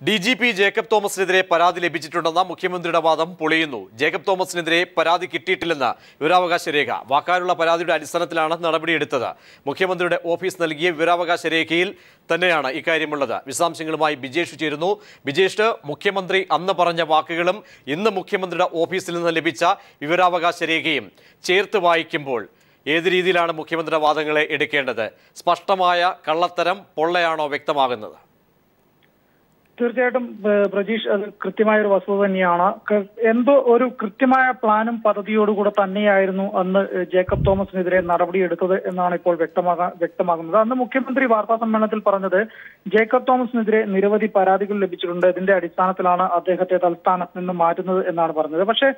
DGP Jacob തോമസിനെതിരെ പരാതി ലഭിച്ചിട്ടുണ്ടെന്ന മുഖ്യമന്ത്രിയുടെ വാദം പൊളിയുന്നു. ജേക്കബ് തോമസിനെതിരെ പരാതി കിട്ടിയിട്ടില്ലെന്ന് വിവരാവകാശ രേഖ. വാക്കാലുള്ള പരാതിയുടെ അടിസ്ഥാനത്തിലാണ് നടപടിയെടുത്തത്. മുഖ്യമന്ത്രിയുടെ ഓഫീസ് നൽകിയ വിവരാവകാശ രേഖയിൽ തന്നെയാണ് ഇക്കാര്യമുള്ളത്. വിശദാംശങ്ങളുമായി ബിജേഷ് ചേരുന്നു. ബിജേഷ്, മുഖ്യമന്ത്രി അന്ന് പറഞ്ഞ വാക്കുകളും ഇന്ന് മുഖ്യമന്ത്രിയുടെ ഓഫീസിൽ നിന്ന് ലഭിച്ച വിവരാവകാശ രേഖയും ചേർത്ത് വായിക്കുമ്പോൾ ഏത് രീതിയിലാണ് മുഖ്യമന്ത്രിയുടെ വാദങ്ങളെ എടുക്കേണ്ടത്? സ്പഷ്ടമായ കള്ളത്തരം, പൊള്ളയാണോ വ്യക്തമാകുന്നത്? തീർച്ചയായിട്ടും പ്രജീഷ്, അത് കൃത്യമായ ഒരു വസ്തുത തന്നെയാണ്. എന്തോ ഒരു കൃത്യമായ പ്ലാനും പദ്ധതിയോടുകൂടെ തന്നെയായിരുന്നു അന്ന് ജേക്കബ് തോമസിനെതിരെ നടപടിയെടുത്തത് എന്നാണ് ഇപ്പോൾ വ്യക്തമാകുന്നത്. അന്ന് മുഖ്യമന്ത്രി വാർത്താ സമ്മേളനത്തിൽ പറഞ്ഞത് ജേക്കബ് തോമസിനെതിരെ നിരവധി പരാതികൾ ലഭിച്ചിട്ടുണ്ട്, ഇതിന്റെ അടിസ്ഥാനത്തിലാണ് അദ്ദേഹത്തെ തൽസ്ഥാനത്ത് നിന്ന് മാറ്റുന്നത് എന്നാണ് പറഞ്ഞത്. പക്ഷേ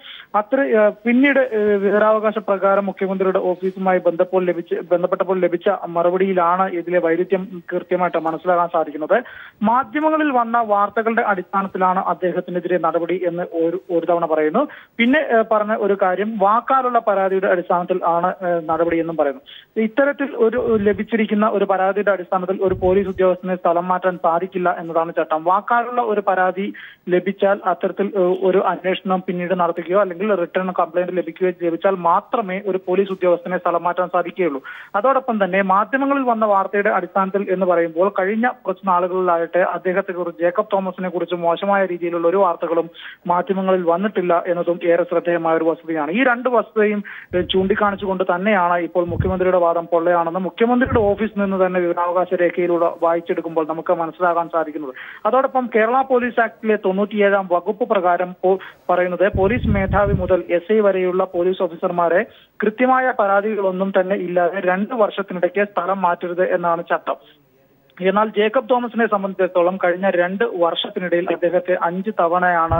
പിന്നീട് വിവരാവകാശ പ്രകാരം മുഖ്യമന്ത്രിയുടെ ഓഫീസുമായി ബന്ധപ്പെട്ടപ്പോൾ ലഭിച്ച മറുപടിയിലാണ് ഇതിലെ വൈരുദ്ധ്യം കൃത്യമായിട്ട് മനസ്സിലാക്കാൻ സാധിക്കുന്നത്. മാധ്യമങ്ങളിൽ വന്ന വാർത്തകളുടെ അടിസ്ഥാനത്തിലാണ് അദ്ദേഹത്തിനെതിരെ നടപടി എന്ന് ഒരു തവണ പറയുന്നു. പിന്നെ പറഞ്ഞ ഒരു കാര്യം വാക്കാലുള്ള പരാതിയുടെ അടിസ്ഥാനത്തിൽ ആണ് നടപടി എന്നും പറയുന്നു. ഇത്തരത്തിൽ ലഭിച്ചിരിക്കുന്ന ഒരു പരാതിയുടെ അടിസ്ഥാനത്തിൽ ഒരു പോലീസ് ഉദ്യോഗസ്ഥനെ സ്ഥലം മാറ്റാൻ സാധിക്കില്ല എന്നതാണ് ചട്ടം. വാക്കാലുള്ള ഒരു പരാതി ലഭിച്ചാൽ അത്തരത്തിൽ ഒരു അന്വേഷണം പിന്നീട് നടത്തുകയോ അല്ലെങ്കിൽ റിട്ടേൺ കംപ്ലൈന്റ് ലഭിച്ചാൽ മാത്രമേ ഒരു പോലീസ് ഉദ്യോഗസ്ഥനെ സ്ഥലം മാറ്റാൻ സാധിക്കുകയുള്ളൂ. അതോടൊപ്പം തന്നെ മാധ്യമങ്ങളിൽ വന്ന വാർത്തയുടെ അടിസ്ഥാനത്തിൽ എന്ന് പറയുമ്പോൾ കഴിഞ്ഞ കുറച്ച് നാളുകളിലായിട്ട് അദ്ദേഹത്തെ കുറിച്ച് ജേക്കബ് തോമസിനെ കുറിച്ച് മോശമായ രീതിയിലുള്ള ഒരു വാർത്തകളും മാധ്യമങ്ങളിൽ വന്നിട്ടില്ല എന്നതും ഏറെ ശ്രദ്ധേയമായ ഒരു വസ്തുതയാണ്. ഈ രണ്ട് വസ്തുതയും ചൂണ്ടിക്കാണിച്ചുകൊണ്ട് തന്നെയാണ് ഇപ്പോൾ മുഖ്യമന്ത്രിയുടെ വാദം പൊള്ളയാണെന്ന് മുഖ്യമന്ത്രിയുടെ ഓഫീസിൽ നിന്ന് തന്നെ വിവരാവകാശ രേഖയിലൂടെ വായിച്ചെടുക്കുമ്പോൾ നമുക്ക് മനസ്സിലാക്കാൻ സാധിക്കുന്നത്. അതോടൊപ്പം കേരള പോലീസ് ആക്ടിലെ 97-ാം വകുപ്പ് പ്രകാരം പറയുന്നത് പോലീസ് മേധാവി മുതൽ SI വരെയുള്ള പോലീസ് ഓഫീസർമാരെ കൃത്യമായ പരാതികളൊന്നും തന്നെ ഇല്ലാതെ 2 വർഷത്തിനിടയ്ക്ക് സ്ഥലം മാറ്റരുത് എന്നാണ് ചട്ടം. എന്നാൽ ജേക്കബ് തോമസിനെ സംബന്ധിച്ചിടത്തോളം കഴിഞ്ഞ 2 വർഷത്തിനിടയിൽ അദ്ദേഹത്തെ 5 തവണയാണ്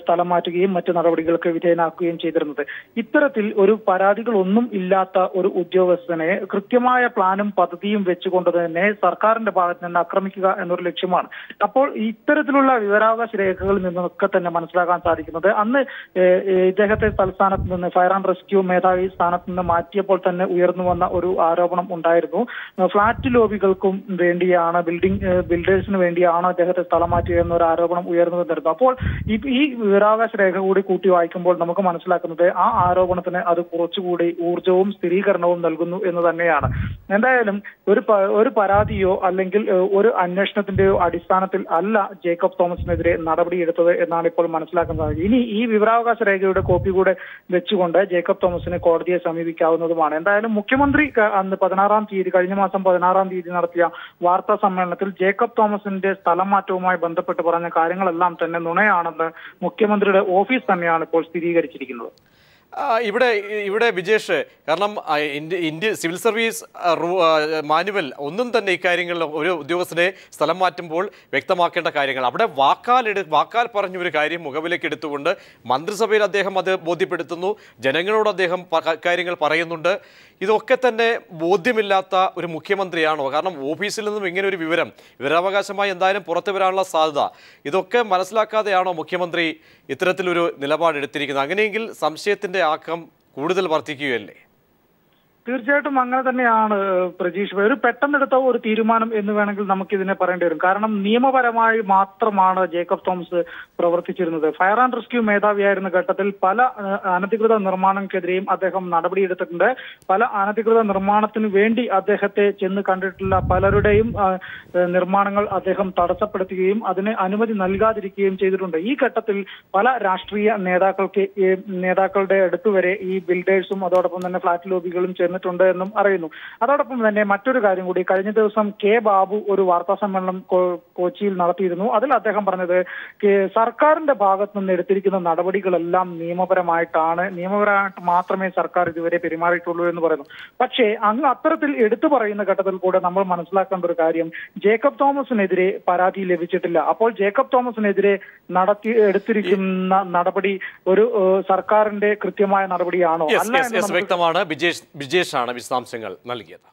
സ്ഥലം മാറ്റുകയും മറ്റു നടപടികൾക്ക് വിധേയനാക്കുകയും ചെയ്തിരുന്നത്. ഇത്തരത്തിൽ ഒരു പരാതികളൊന്നും ഇല്ലാത്ത ഒരു ഉദ്യോഗസ്ഥനെ കൃത്യമായ പ്ലാനും പദ്ധതിയും വെച്ചുകൊണ്ട് തന്നെ സർക്കാരിന്റെ ഭാഗത്ത് നിന്ന് ആക്രമിക്കുക എന്നൊരു ലക്ഷ്യമാണ്. അപ്പോൾ ഇത്തരത്തിലുള്ള വിവരാവകാശ രേഖകളിൽ നിന്നൊക്കെ തന്നെ മനസ്സിലാക്കാൻ സാധിക്കുന്നത് അന്ന് ഇദ്ദേഹത്തെ തൽസ്ഥാനത്ത് നിന്ന് ഫയർ ആൻഡ് റെസ്ക്യൂ മേധാവി സ്ഥാനത്ത് നിന്ന് മാറ്റിയപ്പോൾ തന്നെ ഉയർന്നു വന്ന ഒരു ആരോപണം ഉണ്ടായിരുന്നു. ഫ്ളാറ്റ് ലോബികൾക്കും വേണ്ടി ബിൽഡേഴ്സിന് വേണ്ടിയാണ് അദ്ദേഹത്തെ സ്ഥലം മാറ്റുക എന്നൊരു ആരോപണം ഉയർന്നു വന്നിരുന്നു. അപ്പോൾ ഈ വിവരാവകാശ രേഖ കൂടി കൂട്ടി വായിക്കുമ്പോൾ നമുക്ക് മനസ്സിലാക്കുന്നത് ആ ആരോപണത്തിന് അത് കുറച്ചുകൂടി ഊർജവും സ്ഥിരീകരണവും നൽകുന്നു എന്ന് തന്നെയാണ്. എന്തായാലും ഒരു പരാതിയോ അല്ലെങ്കിൽ ഒരു അന്വേഷണത്തിന്റെയോ അടിസ്ഥാനത്തിൽ അല്ല ജേക്കബ് തോമസിനെതിരെ നടപടിയെടുത്തത് എന്നാണ് ഇപ്പോൾ മനസ്സിലാക്കുന്നത്. ഇനി ഈ വിവരാവകാശ രേഖയുടെ കോപ്പി കൂടെ വെച്ചുകൊണ്ട് ജേക്കബ് തോമസിന് കോടതിയെ സമീപിക്കാവുന്നതുമാണ്. എന്തായാലും മുഖ്യമന്ത്രി അന്ന് കഴിഞ്ഞ മാസം 16-ാം തീയതി നടത്തിയ വാർത്താ സമ്മേളനത്തിൽ ജേക്കബ് തോമസിന്റെ സ്ഥലം മാറ്റവുമായി ബന്ധപ്പെട്ട് പറഞ്ഞ കാര്യങ്ങളെല്ലാം തന്നെ നുണയാണെന്ന് മുഖ്യമന്ത്രിയുടെ ഓഫീസ് തന്നെയാണ് ഇപ്പോൾ സ്ഥിരീകരിച്ചിരിക്കുന്നത്. ഇവിടെ ബിജേഷ്, കാരണം ഇന്ത്യ സിവിൽ സർവീസ് മാനുവൽ ഒന്നും തന്നെ ഇക്കാര്യങ്ങളിൽ ഒരു ഉദ്യോഗസ്ഥനെ സ്ഥലം മാറ്റുമ്പോൾ വ്യക്തമാക്കേണ്ട കാര്യങ്ങൾ അവിടെ വാക്കാൽ പറഞ്ഞ ഒരു കാര്യം മുഖവിലേക്ക് എടുത്തുകൊണ്ട് മന്ത്രിസഭയിൽ അദ്ദേഹം അത് ബോധ്യപ്പെടുത്തുന്നു, ജനങ്ങളോട് അദ്ദേഹം കാര്യങ്ങൾ പറയുന്നുണ്ട്. ഇതൊക്കെ തന്നെ ബോധ്യമില്ലാത്ത ഒരു മുഖ്യമന്ത്രിയാണോ? കാരണം ഓഫീസിൽ നിന്നും ഇങ്ങനെ ഒരു വിവരാവകാശമായി എന്തായാലും പുറത്തു വരാനുള്ള സാധ്യത ഇതൊക്കെ മനസ്സിലാക്കാതെയാണോ മുഖ്യമന്ത്രി ഇത്തരത്തിലൊരു നിലപാടെടുത്തിരിക്കുന്നത്? അങ്ങനെയെങ്കിൽ സംശയത്തിന്റെ ആക്കം കൂടുതൽ വർദ്ധിക്കുകയല്ലേ? തീർച്ചയായിട്ടും അങ്ങനെ തന്നെയാണ് പ്രജീഷ്. ഒരു പെട്ടെന്നെടുത്ത ഒരു തീരുമാനം എന്ന് വേണമെങ്കിൽ നമുക്ക് ഇതിനെ പറയേണ്ടി വരും. കാരണം നിയമപരമായി മാത്രമാണ് ജേക്കബ് തോമസ് പ്രവർത്തിച്ചിരുന്നത്. ഫയർ ആൻഡ് റെസ്ക്യൂ മേധാവിയായിരുന്ന ഘട്ടത്തിൽ പല അനധികൃത നിർമ്മാണങ്ങൾക്കെതിരെയും അദ്ദേഹം നടപടിയെടുത്തിട്ടുണ്ട്. പല അനധികൃത നിർമ്മാണത്തിന് വേണ്ടി അദ്ദേഹത്തെ ചെന്ന് കണ്ടിട്ടുള്ള പലരുടെയും നിർമ്മാണങ്ങൾ അദ്ദേഹം തടസ്സപ്പെടുത്തുകയും അതിന് അനുമതി നൽകാതിരിക്കുകയും ചെയ്തിട്ടുണ്ട്. ഈ ഘട്ടത്തിൽ പല രാഷ്ട്രീയ നേതാക്കളുടെ അടുത്തുവരെ ഈ ബിൽഡേഴ്സും അതോടൊപ്പം തന്നെ ഫ്ളാറ്റ് ലോബികളും ചേർന്നിട്ടുണ്ട് എന്നും അറിയുന്നു. അതോടൊപ്പം തന്നെ മറ്റൊരു കാര്യം കൂടി, കഴിഞ്ഞ ദിവസം K. ബാബു ഒരു വാർത്താ സമ്മേളനം കൊച്ചിയിൽ നടത്തിയിരുന്നു. അതിൽ അദ്ദേഹം പറഞ്ഞത് സർക്കാരിന്റെ ഭാഗത്ത് നിന്ന് എടുത്തിരിക്കുന്ന നടപടികളെല്ലാം നിയമപരമായിട്ട് മാത്രമേ സർക്കാർ ഇതുവരെ പെരുമാറിയിട്ടുള്ളൂ എന്ന് പറയുന്നു. പക്ഷേ അത്തരത്തിൽ എടുത്തു പറയുന്ന ഘട്ടത്തിൽ കൂടെ നമ്മൾ മനസ്സിലാക്കേണ്ട ഒരു കാര്യം, ജേക്കബ് തോമസിനെതിരെ പരാതി ലഭിച്ചിട്ടില്ല. അപ്പോൾ ജേക്കബ് തോമസിനെതിരെ എടുത്തിരിക്കുന്ന നടപടി ഒരു സർക്കാരിന്റെ കൃത്യമായ നടപടിയാണോ അല്ല? വ്യക്തമാണ്. ബിജേഷാണ് വിശദാംശങ്ങൾ നൽകിയത്.